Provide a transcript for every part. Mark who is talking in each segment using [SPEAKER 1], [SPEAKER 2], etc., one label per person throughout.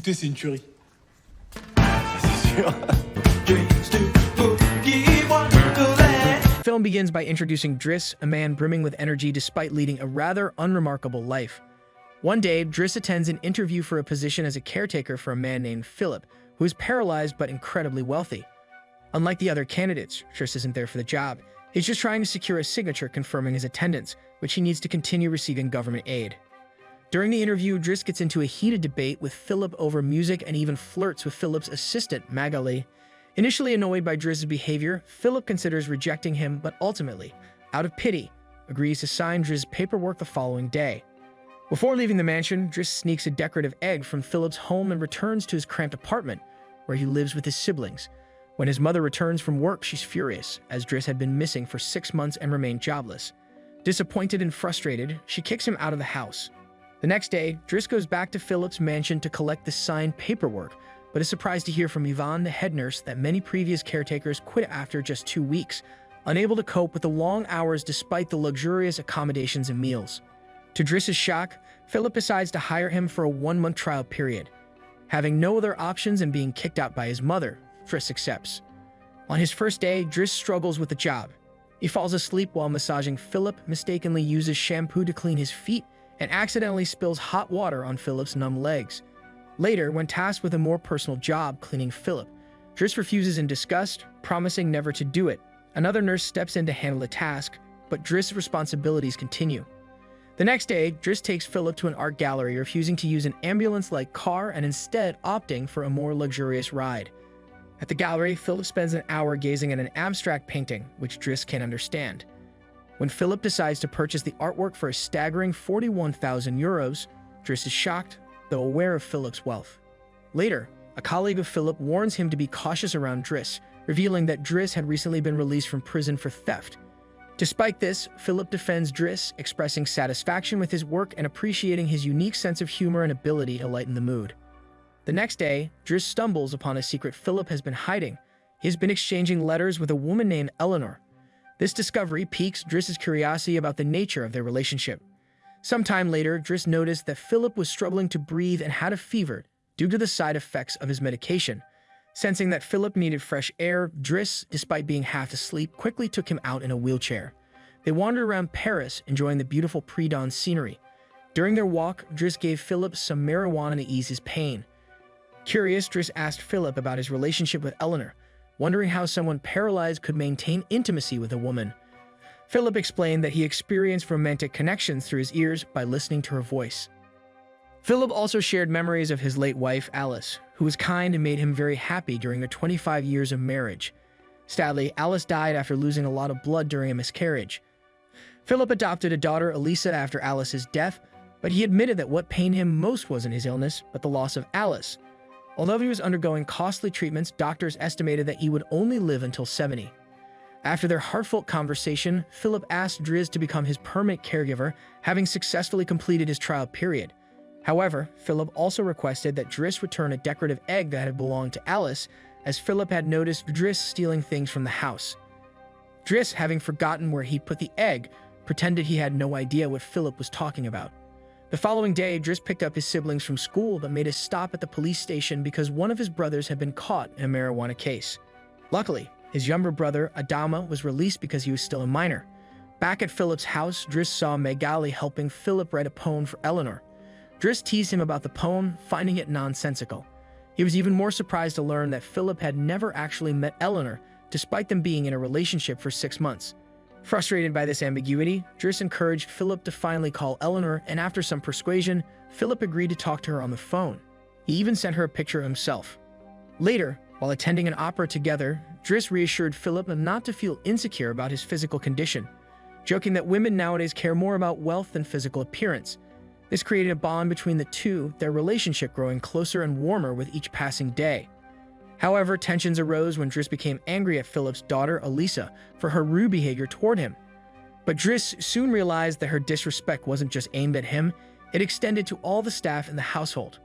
[SPEAKER 1] Écoutez, c'est une tuerie. C'est sûr.
[SPEAKER 2] The film begins by introducing Driss, a man brimming with energy despite leading a rather unremarkable life. One day, Driss attends an interview for a position as a caretaker for a man named Philip, who is paralyzed but incredibly wealthy. Unlike the other candidates, Driss isn't there for the job. He's just trying to secure a signature confirming his attendance, which he needs to continue receiving government aid. During the interview, Driss gets into a heated debate with Philip over music and even flirts with Philip's assistant, Magali. Initially annoyed by Driss's behavior, Philip considers rejecting him, but ultimately, out of pity, agrees to sign Driss's paperwork the following day. Before leaving the mansion, Driss sneaks a decorative egg from Philip's home and returns to his cramped apartment, where he lives with his siblings. When his mother returns from work, she's furious, as Driss had been missing for 6 months and remained jobless. Disappointed and frustrated, she kicks him out of the house. The next day, Driss goes back to Philip's mansion to collect the signed paperwork, but is surprised to hear from Yvonne, the head nurse, that many previous caretakers quit after just 2 weeks, unable to cope with the long hours despite the luxurious accommodations and meals. To Driss's shock, Philip decides to hire him for a 1-month trial period. Having no other options and being kicked out by his mother, Driss accepts. On his first day, Driss struggles with the job. He falls asleep while massaging Philip, mistakenly uses shampoo to clean his feet, and accidentally spills hot water on Philip's numb legs. Later, when tasked with a more personal job cleaning Philip, Driss refuses in disgust, promising never to do it. Another nurse steps in to handle the task, but Driss's responsibilities continue. The next day, Driss takes Philip to an art gallery, refusing to use an ambulance-like car and instead opting for a more luxurious ride. At the gallery, Philip spends an hour gazing at an abstract painting, which Driss can't understand. When Philip decides to purchase the artwork for a staggering 41,000 euros, Driss is shocked, though aware of Philip's wealth. Later, a colleague of Philip warns him to be cautious around Driss, revealing that Driss had recently been released from prison for theft. Despite this, Philip defends Driss, expressing satisfaction with his work and appreciating his unique sense of humor and ability to lighten the mood. The next day, Driss stumbles upon a secret Philip has been hiding. He has been exchanging letters with a woman named Eleanor. This discovery piques Driss's curiosity about the nature of their relationship. Sometime later, Driss noticed that Philip was struggling to breathe and had a fever due to the side effects of his medication. Sensing that Philip needed fresh air, Driss, despite being half asleep, quickly took him out in a wheelchair. They wandered around Paris, enjoying the beautiful pre-dawn scenery. During their walk, Driss gave Philip some marijuana to ease his pain. Curious, Driss asked Philip about his relationship with Eleanor, wondering how someone paralyzed could maintain intimacy with a woman. Philip explained that he experienced romantic connections through his ears by listening to her voice. Philip also shared memories of his late wife, Alice, who was kind and made him very happy during their 25 years of marriage. Sadly, Alice died after losing a lot of blood during a miscarriage. Philip adopted a daughter, Elisa, after Alice's death, but he admitted that what pained him most wasn't his illness, but the loss of Alice. Although he was undergoing costly treatments, doctors estimated that he would only live until 70. After their heartfelt conversation, Philip asked Driss to become his permanent caregiver, having successfully completed his trial period. However, Philip also requested that Driss return a decorative egg that had belonged to Alice, as Philip had noticed Driss stealing things from the house. Driss, having forgotten where he'd put the egg, pretended he had no idea what Philip was talking about. The following day, Driss picked up his siblings from school but made a stop at the police station because one of his brothers had been caught in a marijuana case. Luckily, his younger brother, Adama, was released because he was still a minor. Back at Philip's house, Driss saw Magali helping Philip write a poem for Eleanor. Driss teased him about the poem, finding it nonsensical. He was even more surprised to learn that Philip had never actually met Eleanor, despite them being in a relationship for 6 months. Frustrated by this ambiguity, Driss encouraged Philip to finally call Eleanor, and after some persuasion, Philip agreed to talk to her on the phone. He even sent her a picture of himself. Later, while attending an opera together, Driss reassured Philip not to feel insecure about his physical condition, joking that women nowadays care more about wealth than physical appearance. This created a bond between the two, their relationship growing closer and warmer with each passing day. However, tensions arose when Driss became angry at Philip's daughter, Elisa, for her rude behavior toward him. But Driss soon realized that her disrespect wasn't just aimed at him, it extended to all the staff in the household.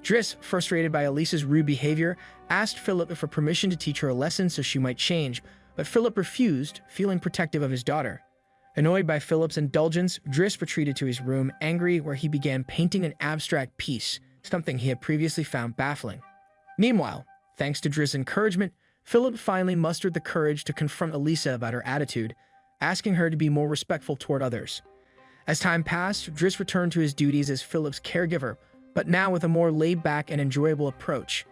[SPEAKER 2] Driss, frustrated by Elisa's rude behavior, asked Philip for permission to teach her a lesson so she might change, but Philip refused, feeling protective of his daughter. Annoyed by Philip's indulgence, Driss retreated to his room, angry, where he began painting an abstract piece, something he had previously found baffling. Meanwhile, thanks to Driss' encouragement, Philip finally mustered the courage to confront Elisa about her attitude, asking her to be more respectful toward others. As time passed, Driss returned to his duties as Philip's caregiver, but now with a more laid-back and enjoyable approach.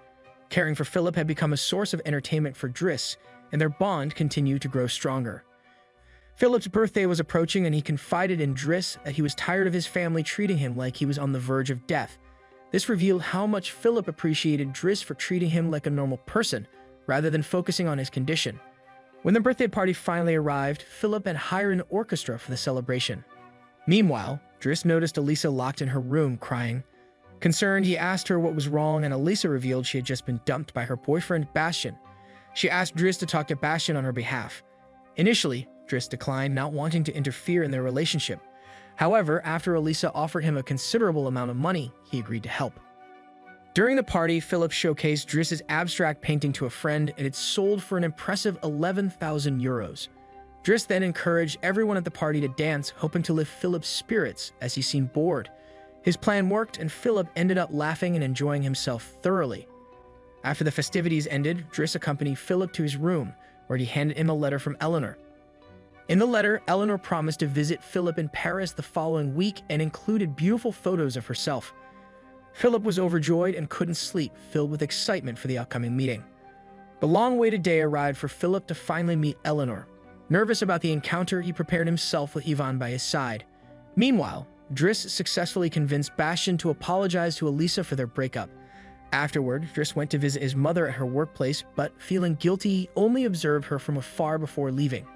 [SPEAKER 2] Caring for Philip had become a source of entertainment for Driss, and their bond continued to grow stronger. Philip's birthday was approaching, and he confided in Driss that he was tired of his family treating him like he was on the verge of death. This revealed how much Philip appreciated Driss for treating him like a normal person, rather than focusing on his condition. When the birthday party finally arrived, Philip had hired an orchestra for the celebration. Meanwhile, Driss noticed Elisa locked in her room, crying. Concerned, he asked her what was wrong, and Elisa revealed she had just been dumped by her boyfriend, Bastian. She asked Driss to talk to Bastian on her behalf. Initially, Driss declined, not wanting to interfere in their relationship. However, after Elisa offered him a considerable amount of money, he agreed to help. During the party, Philip showcased Driss' abstract painting to a friend, and it sold for an impressive 11,000 euros. Driss then encouraged everyone at the party to dance, hoping to lift Philip's spirits as he seemed bored. His plan worked, and Philip ended up laughing and enjoying himself thoroughly. After the festivities ended, Driss accompanied Philip to his room, where he handed him a letter from Eleanor. In the letter, Eleanor promised to visit Philip in Paris the following week and included beautiful photos of herself. Philip was overjoyed and couldn't sleep, filled with excitement for the upcoming meeting. The long-awaited day arrived for Philip to finally meet Eleanor. Nervous about the encounter, he prepared himself with Yvonne by his side. Meanwhile, Driss successfully convinced Bastian to apologize to Elisa for their breakup. Afterward, Driss went to visit his mother at her workplace, but feeling guilty, he only observed her from afar before leaving.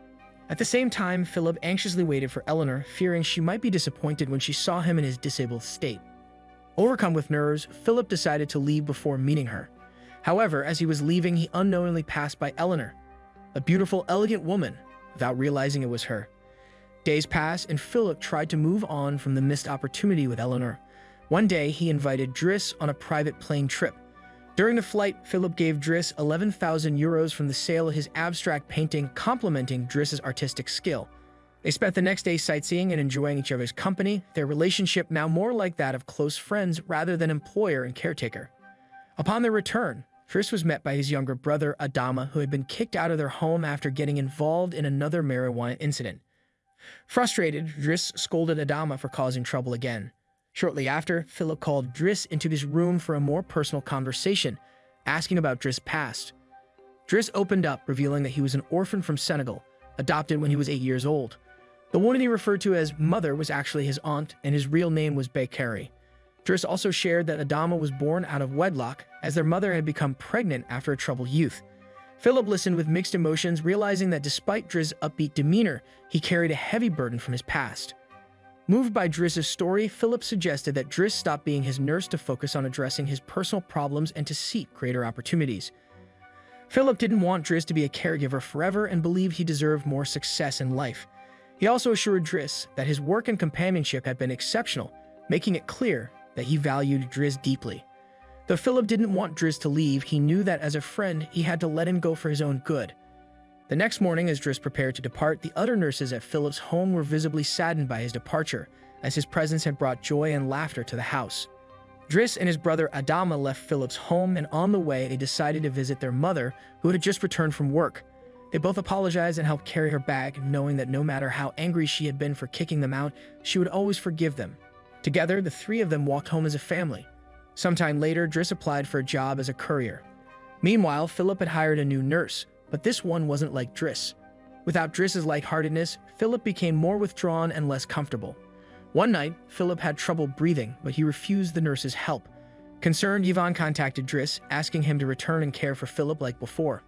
[SPEAKER 2] At the same time, Philip anxiously waited for Eleanor, fearing she might be disappointed when she saw him in his disabled state. Overcome with nerves, Philip decided to leave before meeting her. However, as he was leaving, he unknowingly passed by Eleanor, a beautiful, elegant woman, without realizing it was her. Days passed, and Philip tried to move on from the missed opportunity with Eleanor. One day, he invited Driss on a private plane trip. During the flight, Philip gave Driss 11,000 euros from the sale of his abstract painting, complimenting Driss' artistic skill. They spent the next day sightseeing and enjoying each other's company, their relationship now more like that of close friends rather than employer and caretaker. Upon their return, Driss was met by his younger brother, Adama, who had been kicked out of their home after getting involved in another marijuana incident. Frustrated, Driss scolded Adama for causing trouble again. Shortly after, Philip called Driss into his room for a more personal conversation, asking about Driss' past. Driss opened up, revealing that he was an orphan from Senegal, adopted when he was 8 years old. The woman he referred to as mother was actually his aunt, and his real name was Bakary. Driss also shared that Adama was born out of wedlock, as their mother had become pregnant after a troubled youth. Philip listened with mixed emotions, realizing that despite Driss' upbeat demeanor, he carried a heavy burden from his past. Moved by Driss' story, Philip suggested that Driss stop being his nurse to focus on addressing his personal problems and to seek greater opportunities. Philip didn't want Driss to be a caregiver forever and believed he deserved more success in life. He also assured Driss that his work and companionship had been exceptional, making it clear that he valued Driss deeply. Though Philip didn't want Driss to leave, he knew that as a friend, he had to let him go for his own good. The next morning, as Driss prepared to depart, the other nurses at Philip's home were visibly saddened by his departure, as his presence had brought joy and laughter to the house. Driss and his brother Adama left Philip's home, and on the way, they decided to visit their mother, who had just returned from work. They both apologized and helped carry her bag, knowing that no matter how angry she had been for kicking them out, she would always forgive them. Together, the three of them walked home as a family. Sometime later, Driss applied for a job as a courier. Meanwhile, Philip had hired a new nurse, but this one wasn't like Driss. Without Driss' lightheartedness, Philip became more withdrawn and less comfortable. One night, Philip had trouble breathing, but he refused the nurse's help. Concerned, Yvonne contacted Driss, asking him to return and care for Philip like before.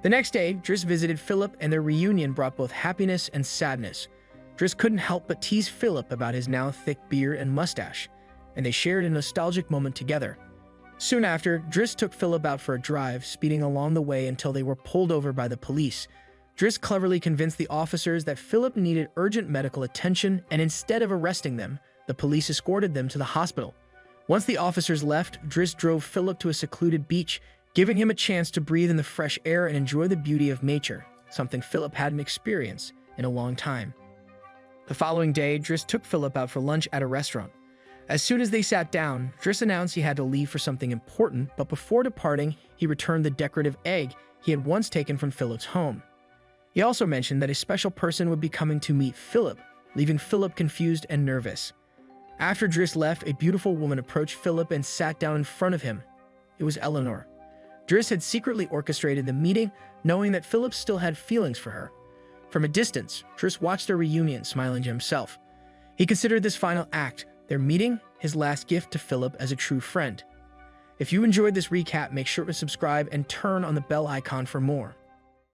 [SPEAKER 2] The next day, Driss visited Philip, and their reunion brought both happiness and sadness. Driss couldn't help but tease Philip about his now thick beard and mustache, and they shared a nostalgic moment together. Soon after, Driss took Philip out for a drive, speeding along the way until they were pulled over by the police. Driss cleverly convinced the officers that Philip needed urgent medical attention, and instead of arresting them, the police escorted them to the hospital. Once the officers left, Driss drove Philip to a secluded beach, giving him a chance to breathe in the fresh air and enjoy the beauty of nature, something Philip hadn't experienced in a long time. The following day, Driss took Philip out for lunch at a restaurant. As soon as they sat down, Driss announced he had to leave for something important, but before departing, he returned the decorative egg he had once taken from Philip's home. He also mentioned that a special person would be coming to meet Philip, leaving Philip confused and nervous. After Driss left, a beautiful woman approached Philip and sat down in front of him. It was Eleanor. Driss had secretly orchestrated the meeting, knowing that Philip still had feelings for her. From a distance, Driss watched their reunion, smiling to himself. He considered this final act, their meeting, his last gift to Philip as a true friend. If you enjoyed this recap, make sure to subscribe and turn on the bell icon for more.